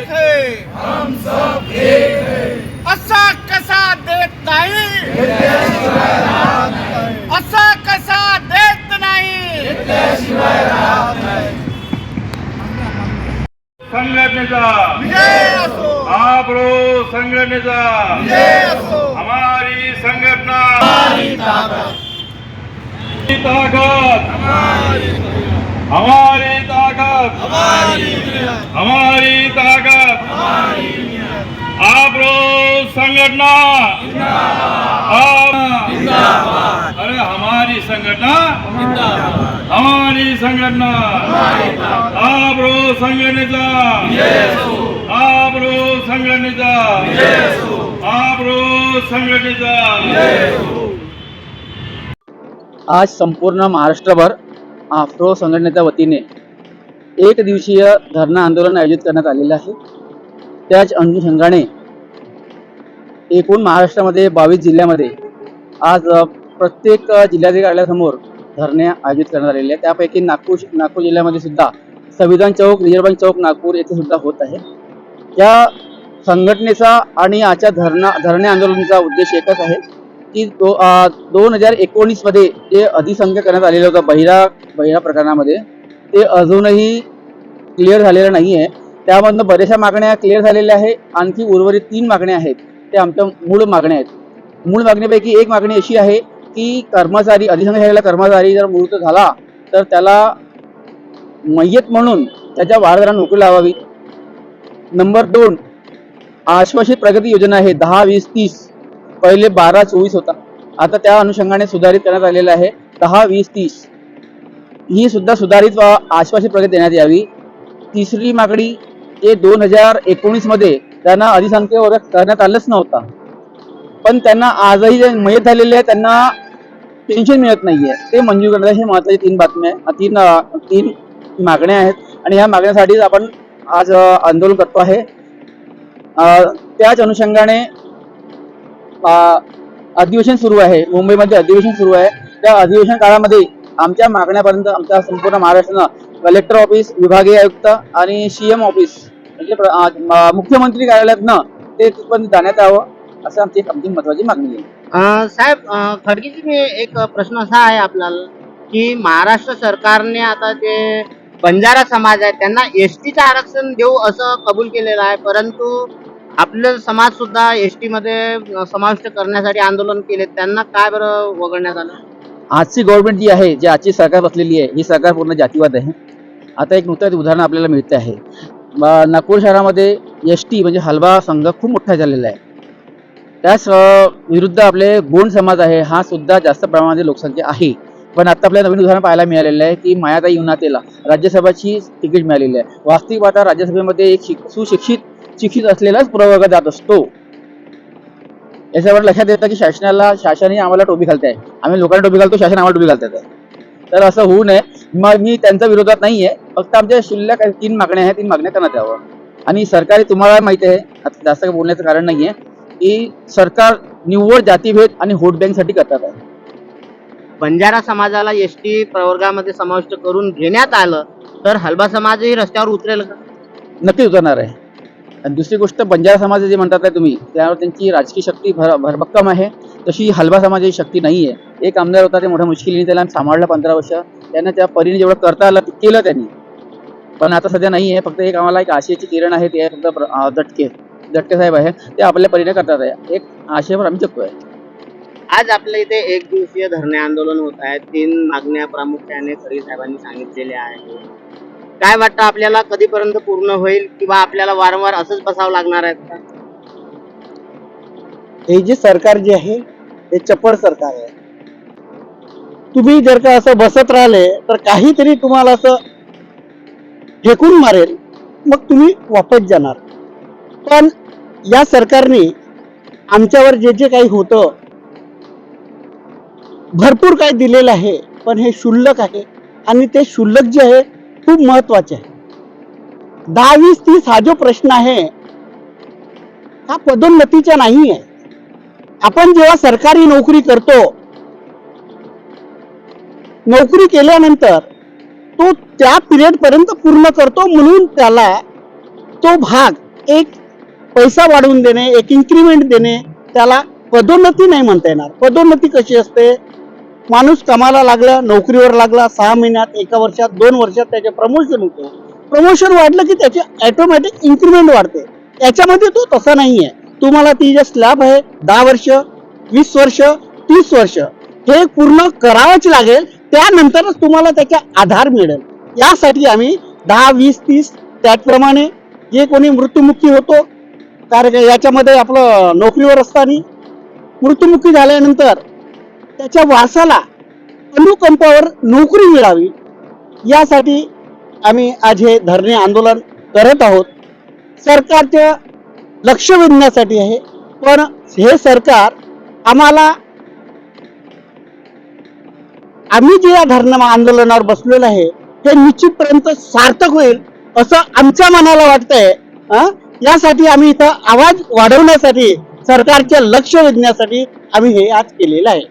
एक है, हम सब एक है. असा कसा देत नाही, असा कसा देत नाही, संघटनेचा विजय असो, आपरो संघटनेचा विजय असो. हमारी संघटना हमारी ताकत, की ताकत हमारी हमारी ताकत हमारी नियत, हमारी ताकत हमारी नियत. आपरो संघटना जिंदाबाद, अरे हमारी संघटना जिंदाबाद. हमारी संघटना आपरो संघटनेचा आपरो संघटनेचा आपरो संघटनेचा आज संपूर्ण महाराष्ट्रभर आफ्रो संघटनेच्या वतीने एक दिवसीय धरणं आंदोलन आयोजित करण्यात आलेलं आहे. त्याच अनुषंगाने एकूण महाराष्ट्रामध्ये 22 जिल्ह्यामध्ये आज प्रत्येक जिल्हाधिकारी कार्यालयासमोर धरणे आयोजित करण्यात आलेले आहे. त्यापैकी नागपूर जिल्ह्यामध्ये सुद्धा संविधान चौक, रिझर्व्ह बँक चौक नागपूर येथे सुद्धा होत आहे. या संघटनेचा आणि आजच्या धरणे आंदोलनाचा उद्देश एकच आहे की 2019 मध्ये जे अधिसंख्य करण्यात आलेलं होतं बहिरा प्रकरणामध्ये, ते अजूनही क्लिअर झालेलं नाही आहे. त्यामधनं बऱ्याचशा मागण्या क्लिअर झालेल्या आहे. आणखी उर्वरित 3 मागण्या आहेत, ते आमच्या मूळ मागण्या आहेत. मूळ मागणीपैकी एक मागणी अशी आहे की कर्मचारी, अधिसंख्य झालेला कर्मचारी जर मृत झाला तर त्याला मय्यत म्हणून त्याच्या वारसदारांना नोकरी लावावी. नंबर 2, आश्वासित प्रगती योजना आहे 10-20-30, पहिले 12-24 होता, आता त्या अनुषंगाने सुधारित करण्यात आलेलं आहे 10-20-30. ही सुद्धा सुधारित आश्वासित प्रगती देण्यात यावी. तिसरी मागणी, जे 2019 मध्ये त्यांना अधिसंख्य वर्ग करण्यात आलंच नव्हता, पण त्यांना आजही जे मयत झालेले आहे त्यांना पेन्शन मिळत नाहीये, ते मंजूर करण्याची ही महत्त्वाची तीन मागण्या आहेत. आणि ह्या मागण्यासाठी आपण आज आंदोलन करतो आहे. त्याच अनुषंगाने अधिवेशन सुरू आहे, मुंबईमध्ये अधिवेशन सुरू आहे. त्या अधिवेशन काळामध्ये आमच्या मागण्यापर्यंत आमच्या संपूर्ण महाराष्ट्रानं कलेक्टर ऑफिस, विभागीय आयुक्त आणि CM ऑफिस म्हणजे मुख्यमंत्री कार्यालयातनं ते तिथपर्यंत जाण्यात यावं, असं आमची महत्त्वाची मागणी आहे. साहेब, खडकीजी, मी एक प्रश्न असा आहे आपल्याला की महाराष्ट्र सरकारने आता जे बंजारा समाज आहे त्यांना एसटीचं आरक्षण देऊ असं कबूल केलेलं आहे, परंतु आपले समाज सुद्धा एसटी मध्ये समाविष्ट करण्यासाठी आंदोलन केले, त्यांना काय बरं वगळण्यात आलं? आजची गव्हर्नमेंट जी आहे, जी आजची सरकार बसलेली आहे, ही सरकार पूर्ण जातीवाद आहे. आता एक नुकतंच उदाहरण आपल्याला मिळते आहे. नागपूर शहरामध्ये एसटी म्हणजे हलवा संघ खूप मोठा झालेला आहे. त्याच विरुद्ध आपले गोंड समाज आहे, हा सुद्धा जास्त प्रमाणामध्ये लोकसंख्या आहे. पण आता आपल्याला नवीन उदाहरण पाहायला मिळालेलं आहे की मायाताई युनातेला राज्यसभेची तिकीट मिळालेली आहे. वास्तविक पाहता राज्यसभेमध्ये एक शिक्षित असलेलाच प्रवर्ग जात असतो. याच्यावर लक्षात येतं की शासनाने आम्हाला टोपी घालते आहे, आम्ही लोकांना टोपी घालतो, शासन आम्हाला टोपी घालतात आहे. तर असं होऊ नये. मग मी त्यांच्या विरोधात नाहीये, फक्त आमच्या शुल्लक 3 मागण्या आहेत, 3 मागण्या करण्यात यावं. आणि सरकारी, तुम्हाला माहिती आहे, आता जास्त बोलण्याचं कारण नाहीये की सरकार निव्वळ जातीभेद आणि व्होट बँकसाठी करतात आहे. बंजारा समाजाला एसटी प्रवर्गामध्ये समाविष्ट करून घेण्यात आलं तर हलबा समाजही रस्त्यावर उतरेल का? नक्की उतरणार आहे. आणि दुसरी गोष्ट, बंजारा समाज जे म्हणतात आहे तुम्ही, त्यावर त्यांची राजकीय शक्ती भरभक्कम आहे, तशी हलबा समाजाची शक्ती नाही आहे. एक आमदार होता, ते मोठ्या मुश्किलीने त्याला सांभाळलं 15 वर्ष. त्यांना त्या परीने जेवढं करता आलं ते केलं त्यांनी, पण आता सध्या नाही आहे. फक्त एक आम्हाला एक आशयाची किरण आहे, ते फक्त दटके साहेब आहे, ते आपल्या परीने करतात आहे. एक आशयावर आम्ही जगतोय. आज आपल्या इथे एक दिवसीय धरणे आंदोलन होत आहे. 3 मागण्या प्रामुख्याने खडगे साहेबांनी सांगितलेल्या आहेत. काय वाटतं आपल्याला, कधीपर्यंत पूर्ण होईल किंवा आपल्याला वारंवार असंच बसावं लागणार आहे का? हे जे सरकार जे आहे हे चपळ सरकार आहे. तुम्ही जर का असं बसत राहिले तर काहीतरी तुम्हाला असं फेकून मारेल, मग तुम्ही वापस जाणार. पण या सरकारने आमच्यावर जे जे काही होतं भरपूर काही दिलेलं आहे, पण हे क्षुल्लक आहे. आणि ते क्षुल्लक जे आहे खूप महत्वाचे आहे. 10-20-30 हा जो प्रश्न आहे हा पदोन्नतीचा नाही आहे. आपण जेव्हा सरकारी नोकरी करतो, नोकरी केल्यानंतर तो त्या पिरियड पर्यंत पूर्ण करतो, म्हणून त्याला तो भाग एक पैसा वाढवून देणे, एक इन्क्रिमेंट देणे, त्याला पदोन्नती नाही म्हणता येणार. पदोन्नती कशी असते? माणूस कामाला लागला, नोकरीवर लागला, 6 महिन्यात, 1 वर्षात, 2 वर्षात त्याचे प्रमोशन होते. प्रमोशन वाढलं की त्याचे ऑटोमॅटिक इन्क्रिमेंट वाढते. याच्यामध्ये तो तसा नाहीये. तुम्हाला ती जे स्लॅब आहे 10 वर्ष, 20 वर्ष, 30 वर्ष हे पूर्ण करावंच लागेल. त्यानंतरच तुम्हाला त्याचा आधार मिळेल. यासाठी आम्ही 10, 20, 30 त्याचप्रमाणे जे कोणी मृत्युमुखी होतो, कारण याच्यामध्ये आपलं नोकरीवर असताना मृत्युमुखी झाल्यानंतर त्याच्या वारसाला अनुकंपावर नोकरी मिळावी, यासाठी आम्ही आज हे धरणे आंदोलन करत आहोत. सरकारचं लक्ष वेधण्यासाठी आहे, पण हे सरकार आम्ही जे या धरणं आंदोलनावर बसलेलं आहे हे निश्चितपर्यंत सार्थक होईल असं आमच्या मनाला वाटतंय. यासाठी आम्ही इथं आवाज वाढवण्यासाठी, सरकारचे लक्ष वेधण्यासाठी आम्ही हे आज केलेलं आहे.